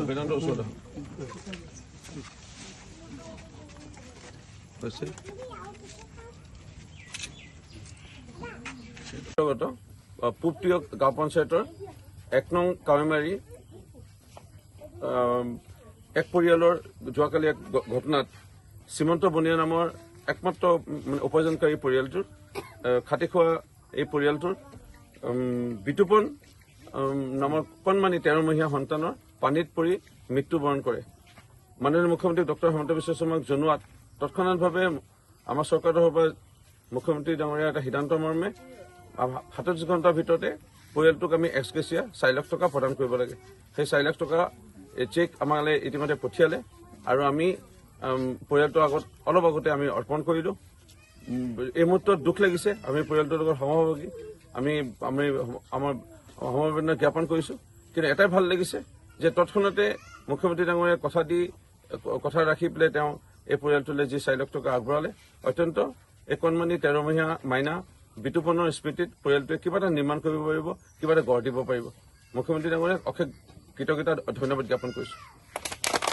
বেদান্ত ওচৰত পূবটিয়ক গাঁও পঞ্চায়তৰ 1 নং কাৱৈমাৰী এক পৰিয়ালৰ যোৱাকালি এক ঘটনাত শ্ৰীমন্ত বনিয়া নামৰ একমাত্ৰ উপাৰ্জনকাৰী পৰিয়ালটোৰ খাটি খোৱা এই পৰিয়ালটোৰ বিতুপন নামৰ কণমানি 13 মহীয়া সন্তানৰ পানীত পৰি মৃত্যুবৰণ কৰে। মাননীয় মুখ্যমন্ত্ৰী ডক্টৰ হিমন্ত বিশ্ব শৰ্মাক জনোৱাত তৎক্ষণাৎভাৱে আমাৰ চৰকাৰৰ পৰা মুখ্যমন্ত্ৰী ডাঙৰীয়া এটা সিদ্ধান্ত মৰ্মে 47 ঘণ্টাৰ ভিতৰতে পৰিয়ালটোক আমি এক্সগ্ৰেছিয়া 4 লাখ টকা প্ৰদান কৰিব লাগে। সেই 4 লাখ টকা চেক আমালৈ ইতিমধ্যে পঠিয়ালে আৰু আমি পৰিয়ালটোৰ অলপ আগতে আমি অৰ্পণ কৰিলোঁ। এই মুহূৰ্তত দুখ লাগিছে, আমি পৰিয়ালটোৰ লগত সমভাগী আমি আমাৰ সমবেদনা জ্ঞাপন কৰিছোঁ। কিন্তু এটাই ভাল লাগিছে যে তৎক্ষণাতে মুখ্যমন্ত্ৰী ডাঙৰীয়াই কথা ৰাখি পেলাই তেওঁ এই পৰিয়ালটোলৈ যি 4 লাখ টকা আগবঢ়ালে। অত্যন্ত এই কণমানি 13 মহীয়া মাইনা বিতুপনৰ স্মৃতিত পৰিয়ালটোৱে কিবা এটা নিৰ্মাণ কৰিব পাৰিব, কিবা এটা গঢ় দিব পাৰিব। মুখ্যমন্ত্ৰী ডাঙৰীয়াক অশেষ কৃতজ্ঞতা ধন্যবাদ জ্ঞাপন কৰিছোঁ।